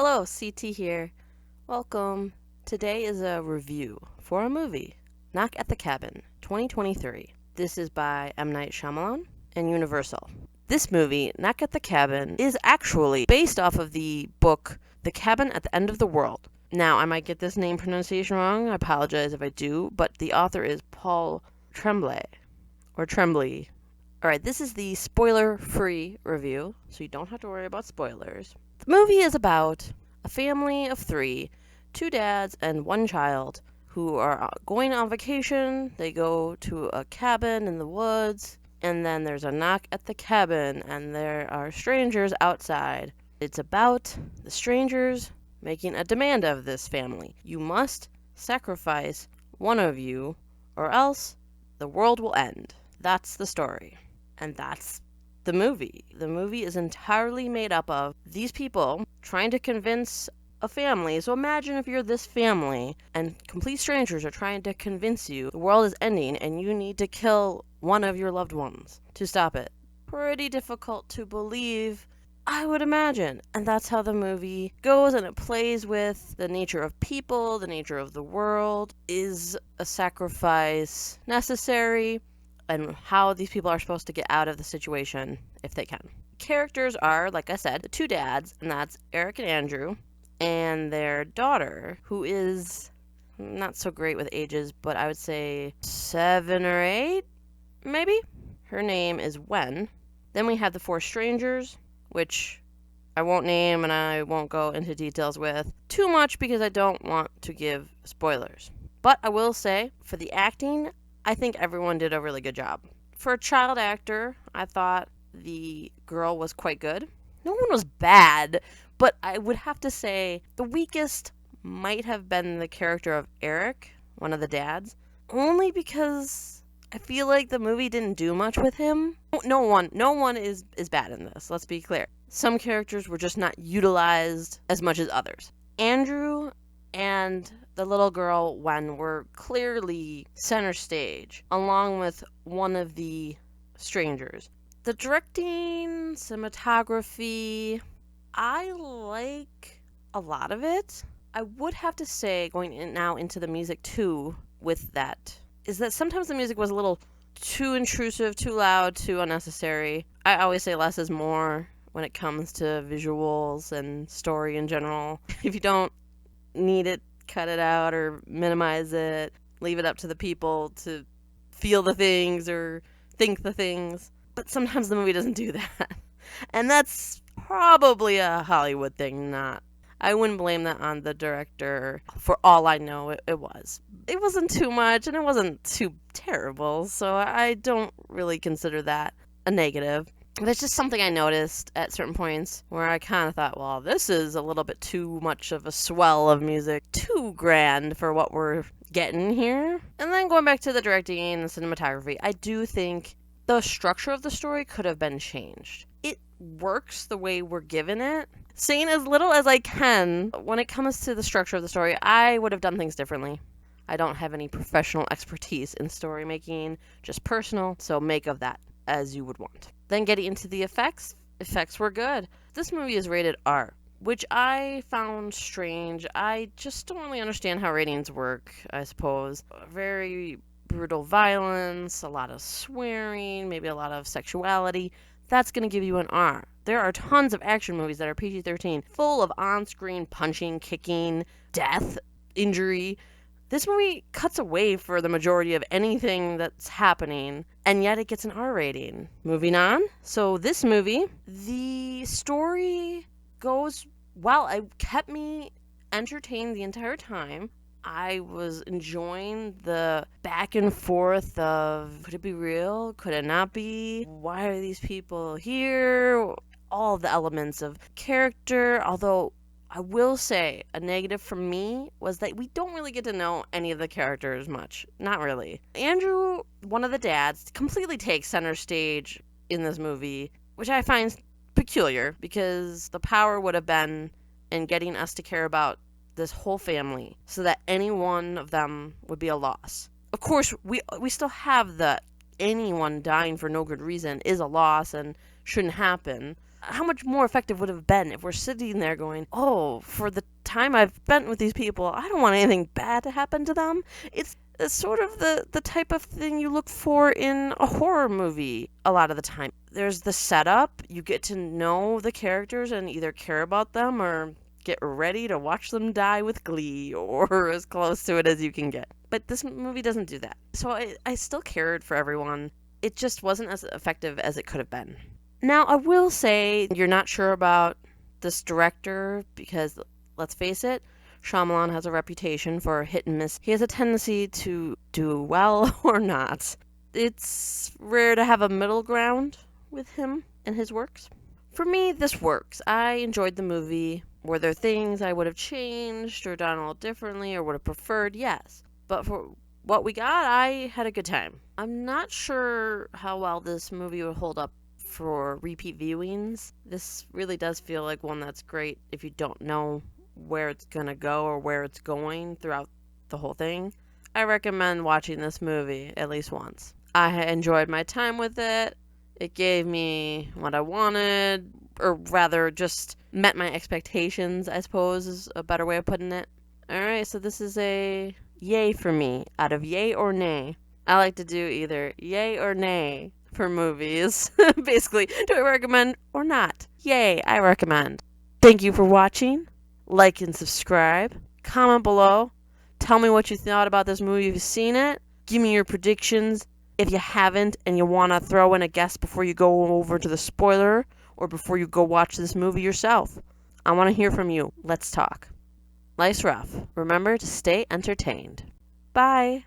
Hello, CT here. Welcome. Today is a review for a movie, Knock at the Cabin, 2023. This is by M. Night Shyamalan and Universal. This movie, Knock at the Cabin, is actually based off of the book The Cabin at the End of the World. Now, I might get this name pronunciation wrong. I apologize if I do, but the author is Paul Tremblay, or Tremblay. Alright, this is the spoiler-free review, so you don't have to worry about spoilers. The movie is about a family of three, two dads and one child, who are going on vacation. They go to a cabin in the woods, and then there's a knock at the cabin, and there are strangers outside. It's about the strangers making a demand of this family. You must sacrifice one of you, or else the world will end. That's the story. And that's the movie. The movie is entirely made up of these people trying to convince a family. So imagine if you're this family and complete strangers are trying to convince you the world is ending and you need to kill one of your loved ones to stop it. Pretty difficult to believe, I would imagine. And that's how the movie goes, and it plays with the nature of people, the nature of the world. Is a sacrifice necessary? And how these people are supposed to get out of the situation if they can. Characters are, like I said, the two dads, and that's Eric and Andrew, and their daughter, who is not so great with ages, but I would say 7 or 8, maybe? Her name is Wen. Then we have the four strangers, which I won't name and I won't go into details with too much because I don't want to give spoilers. But I will say, for the acting, I think everyone did a really good job. For a child actor, I thought the girl was quite good. No one was bad, but I would have to say the weakest might have been the character of Eric, one of the dads, only because I feel like the movie didn't do much with him. No one is bad in this, let's be clear. Some characters were just not utilized as much as others. Andrew and the little girl, Wen, were clearly center stage, along with one of the strangers. The directing, cinematography, I like a lot of it. I would have to say, going now into the music too, with that, is that sometimes the music was a little too intrusive, too loud, too unnecessary. I always say less is more when it comes to visuals and story in general. If you don't need it, cut it out or minimize it. Leave it up to the people to feel the things or think the things. But sometimes the movie doesn't do that. And that's probably a Hollywood thing, not. I wouldn't blame that on the director. For all I know, it was. It wasn't too much and it wasn't too terrible, so I don't really consider that a negative. That's just something I noticed at certain points where I kind of thought, well, this is a little bit too much of a swell of music, too grand for what we're getting here. And then going back to the directing and cinematography, I do think the structure of the story could have been changed. It works the way we're given it. Saying as little as I can, when it comes to the structure of the story, I would have done things differently. I don't have any professional expertise in story making, just personal, so make of that as you would want. Then getting into the effects were good. This movie is rated R, which I found strange. I just don't really understand how ratings work, I suppose. Very brutal violence, a lot of swearing, maybe a lot of sexuality. That's going to give you an R. There are tons of action movies that are PG-13, full of on-screen punching, kicking, death, injury. This movie cuts away for the majority of anything that's happening, and yet it gets an R rating. Moving on. So this movie, the story goes well. It kept me entertained the entire time. I was enjoying the back and forth of, could it be real? Could it not be? Why are these people here? All the elements of character, although I will say a negative for me was that we don't really get to know any of the characters much. Not really. Andrew, one of the dads, completely takes center stage in this movie, which I find peculiar because the power would have been in getting us to care about this whole family so that any one of them would be a loss. Of course, we still have the anyone dying for no good reason is a loss and shouldn't happen. how much more effective would it have been if we're sitting there going, oh, for the time I've spent with these people, I don't want anything bad to happen to them. It's sort of the type of thing you look for in a horror movie a lot of the time. There's the setup, you get to know the characters and either care about them or get ready to watch them die with glee or as close to it as you can get. But this movie doesn't do that. So I still cared for everyone. It just wasn't as effective as it could have been. Now, I will say you're not sure about this director because, let's face it, Shyamalan has a reputation for hit and miss. He has a tendency to do well or not. It's rare to have a middle ground with him and his works. For me, this works. I enjoyed the movie. Were there things I would have changed or done a little differently or would have preferred? Yes. But for what we got, I had a good time. I'm not sure how well this movie would hold up for repeat viewings. This really does feel like one that's great if you don't know where it's gonna go or where it's going throughout the whole thing. I recommend watching this movie at least once. I enjoyed my time with it. It gave me what I wanted, or rather just met my expectations, I suppose is a better way of putting it. Alright, so this is a yay for me, out of yay or nay. I like to do either yay or nay for movies. Basically, do I recommend or not? Yay, I recommend. Thank you for watching. Like and subscribe. Comment below. Tell me what you thought about this movie if you've seen it. Give me your predictions if you haven't and you want to throw in a guess before you go over to the spoiler or before you go watch this movie yourself. I want to hear from you. Let's talk. Life's rough. Remember to stay entertained. Bye.